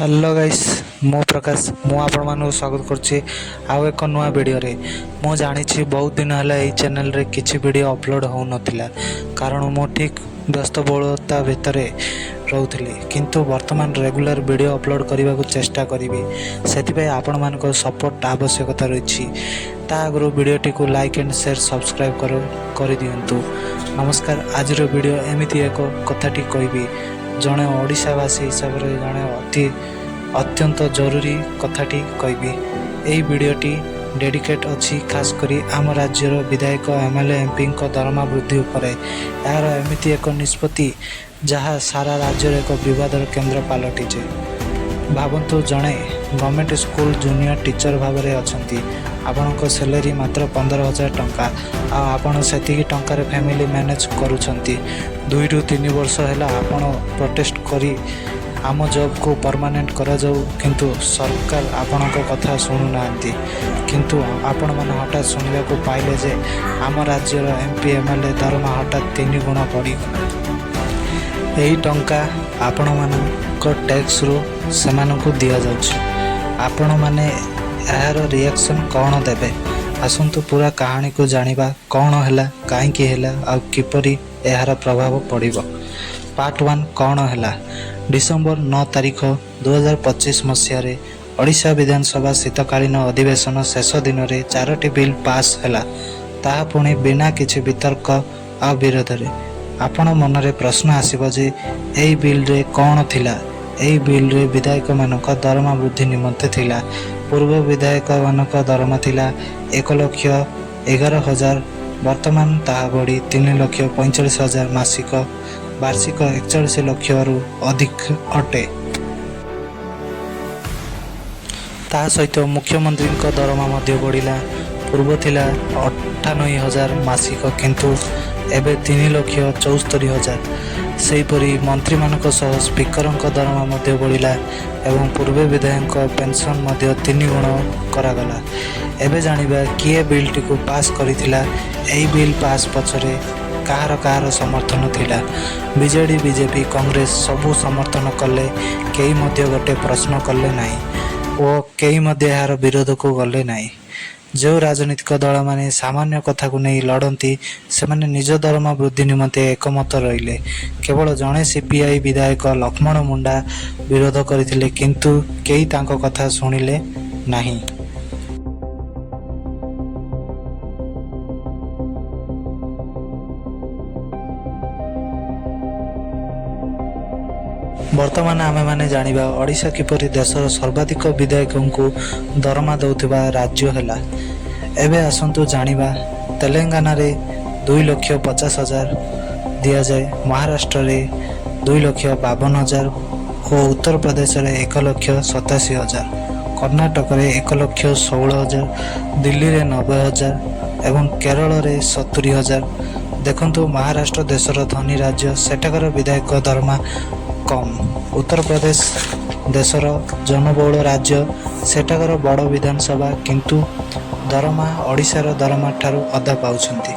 Hello guys मो प्रकाश मु आपण मानक स्वागत करछि आउ एक नुआ वीडियो रे। मु जानी बहुत दिन है ये चैनल रे किछि वीडियो अपलोड हो नथिला कारण मु ठीक व्यस्तबहुलता भितर रोथली किंतु वर्तमान रेगुलर वीडियो अपलोड करने को चेष्टा करी से आपण मानक सपोर्ट आवश्यकता रही ता आगु वीडियोटी को लाइक एंड शेयर सब्सक्राइब कर दिंतु। नमस्कार आज वीडियो एमती एक कथाटी कहबी जड़े ओडिशावासी हिसाब से जड़े अत्यंत जरूरी कथाटी कहबी। यही वीडियोटी डेडिकेट अच्छी खास करी आम राज्यर विधायक MLA MP दरमा वृद्धि उपर यार एमती एक निष्पत्ति जहाँ सारा राज्यर एक विवादर केन्द्र पलटिचे। भावतु जड़े गवर्नमेंट स्कूल जूनियर टीचर भाव में अच्छा आपण सैलरी मात्र 15,000 टंका आपण से टंकार फैमिली मैनेज करुछंती 2 ରୁ 3 वर्ष है आपण प्रोटेस्ट करी आम जॉब को परमानेंट करा जाऊ किंतु सरकार आपण कथा शुणुना किंतु आपण मैंने हठात शुणा को पाइले जे आम राज्यर MP MLA दरमा हठात 3 गुण बढ़ीगला। यही टंका आपण मानक टैक्स रू से दि जाउछि। आपण माने यार रिएक्शन कौन देबे आसंतु पूरा कहानी को जानिबा कौन हैला काईकी हैला आ किपरि यार प्रभाव पड़िबो। पार्ट 1 कौन हैला। डिसेंबर 9 तारिख 2025 मसीह ओडिशा विधानसभा शीतकालीन अधिवेशन शेष दिन में 4टी बिल पास हैला ताहा पुणी बिना किछि वितर्क आ विरोध रे। आपण मन रे प्रश्न आसीबो जे एई बिल रे कौन थिला। एई बिल रे विधायक मानक दरमा वृद्धि निमंते थिला। पूर्व विधायक मानक दरमा थिला 1,11,000 वर्तमान ताहा बढ़ी 3,45,000 मासिक वार्षिक 41 लाख रु अधिक अटे। ता सहित मुख्यमंत्री दरमा मध्य बढ़िला। पूर्व थिला 98,000 मासिक किंतु एबे 3,74,000। सेहीपरि मंत्री मानक सह स्पीकर दरमा मध्य बढ़िला एवं पूर्व विधायक पेंशन मध्य 3 गुण करागला। एबे जानिबा किए बिल टी को पास करिथिला। एई बिल पास पछरे कहार समर्थन थिला। बीजेडी बीजेपी कांग्रेस सबू समर्थन कले केई मध्य गोटे प्रश्न कले नाही ओ केई मध्य यार विरोध को गले नाही। जो राजनीतिक दल माने सामान्य कथा को नहीं लड़ती से माने निज दरमा वृद्धि निमंते एकमत रहिले। केवल जड़े CPI विधायक लक्ष्मण मुंडा विरोध करथिले किंतु केई तांको कथा सुनिले नाही। वर्तमान आमे माने जानिबा ओडिशा किपरि देशर सर्वाधिक विधायक को दरमा दौथिबा राज्य हैला। एबे आसंतु जानिबा तेलंगाना रे 2,50,000 दिया जाए, महाराष्ट्र रे 2,52,000 और उत्तर प्रदेश रे 1,87,000, कर्नाटक रे 1,16,000, दिल्ली रे 90,000 एवं केरल रे 70,000। देखंतु महाराष्ट्र देशर धनी राज्य सेठाकर विधायक दरमा कम। उत्तर प्रदेश देशर जनबहुल राज्य सेठाकर बड़ विधानसभा किंतु दरमा ओडिशार दरमा ठारू अधा पाउछंती।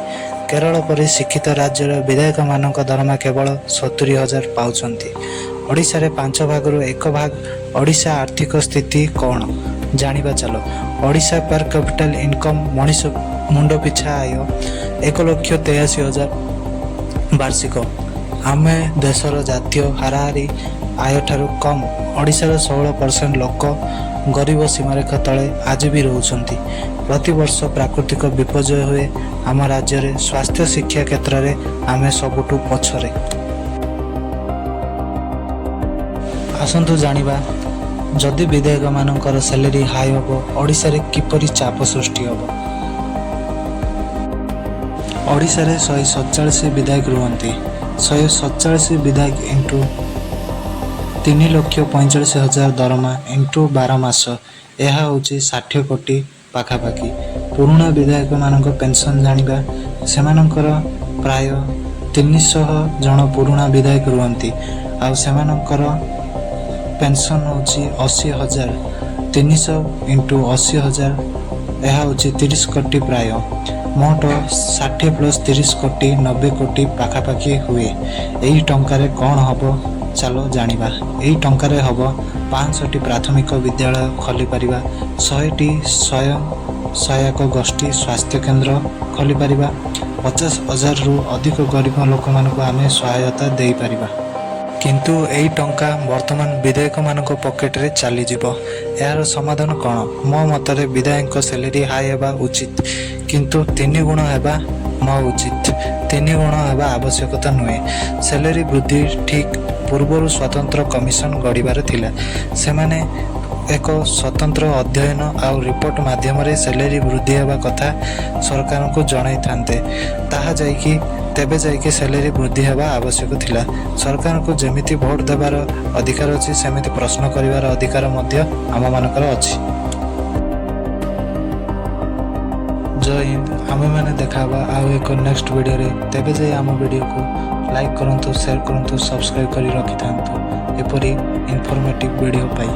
केरल परि शिक्षित राज्यर विधायक मानक दरमा केवल 70,000 पाउछंती। ओडिशा रे 5 भागरु 1 भाग ओडिशा आर्थिक स्थिति कौन जानिबा चलो। ओडिशा पर कैपिटल इनकम मनीष मुंड पिछा आय 1,83,000 वार्षिक। आमे देशर जातीय हाराहारी आय ठारू कम ओडिशार 16% लोक गरीब सीमारेखा तले आज भी रोचंती। प्रति वर्ष प्राकृतिक विपर्यय हुए आम राज्य रे। स्वास्थ्य शिक्षा क्षेत्र में आमे सबुठु पछरे। आसंतु जानिबा जदि विधायक मानकर सैलरी हाई होबो ओडिशा रे किपरि चाप सृष्टि होबो। ओडिशा रे 147 विधायक रुहंती। 147 विधायक इंटू 3,45,000 दरमा इंटू 12 मास यह हूँ 60 कोटी पाखापाखि। पुराणा विधायक मानक पेंशन जानिबा सेमानकर प्राय 300 जन पुराणा विधायक रुहंती आ सेमानकर पेंशन हूँ 80,000। 300 इंटू 80,000 यह हूँ 30 कोटी प्राय। मोट 60 प्लस 30 कोटी 90 कोटी पाखापाखि हुए। यही टंकार कौन हम चलो जानिबा। यही टंकार हम 500ଟି ପ୍ରାଥମିକ ବିଦ୍ୟାଳୟ ଖୋଲିପାରିବା, 100ଟି ସ୍ୱୟଂ ସହାୟକ ଗୋଷ୍ଠୀ ସ୍ୱାସ୍ଥ୍ୟ କେନ୍ଦ୍ର ଖୋଲିପାରିବା, 50,000ରୁ ଅଧିକ ଗରିବ ଲୋକମାନଙ୍କୁ ଆମେ ସହାୟତା ଦେଇପାରିବା। କିନ୍ତୁ ଏହି ଟଙ୍କା ବର୍ତ୍ତମାନ ବିଧାୟକମାନଙ୍କ ପକେଟରେ ଚାଲିଯିବ। ଏହାର ସମାଧାନ କ'ଣ? ମୋ ମତରେ ବିଧାୟକଙ୍କ ସାଲାରୀ ହାଇ ହେବା ଉଚିତ, କିନ୍ତୁ 3 ଗୁଣ ହେବା ନ ଉଚିତ। 3 ଗୁଣ ହେବା ଆବଶ୍ୟକତା ନୁହେଁ। ସାଲାରୀ ବୃଦ୍ଧି ଠିକ୍ ପୂର୍ବରୁ ସ୍ୱତନ୍ତ୍ର କମିଶନ ଗଢ଼ିବାର ଥିଲା। ସେମାନେ ଏକ ସ୍ୱତନ୍ତ୍ର ଅଧ୍ୟୟନ ଆଉ ରିପୋର୍ଟ ମାଧ୍ୟମରେ ସାଲାରୀ ବୃଦ୍ଧି ହେବା କଥା ସରକାରଙ୍କୁ ଜଣାଇଥାନ୍ତେ। ତେବେ ଯାଇକି ସାଲାରୀ ବୃଦ୍ଧି ହେବା ଆବଶ୍ୟକ ଥିଲା। ସରକାରଙ୍କୁ ଯେମିତି ଭୋଟ ଦେବାର ଅଧିକାର ଅଛି, ସେମିତି ପ୍ରଶ୍ନ କରିବାର ଅଧିକାର ମଧ୍ୟ ଆମମାନଙ୍କର ଅଛି। ଜୟ ହିନ୍ଦ। ଆମେମାନେ ଦେଖା ହେବା ଆଉ ଏକ ନେକ୍ସଟ ଭିଡ଼ିଓରେ। ତେବେ ଯାଇ ଆମ ଭିଡ଼ିଓକୁ ଲାଇକ୍ କରନ୍ତୁ, ସେୟାର କରନ୍ତୁ, ସବସ୍କ୍ରାଇବ୍ କରି ରଖିଥାନ୍ତୁ ଏପରି ଇନଫର୍ମେଟିଭ୍ ଭିଡ଼ିଓ ପାଇଁ।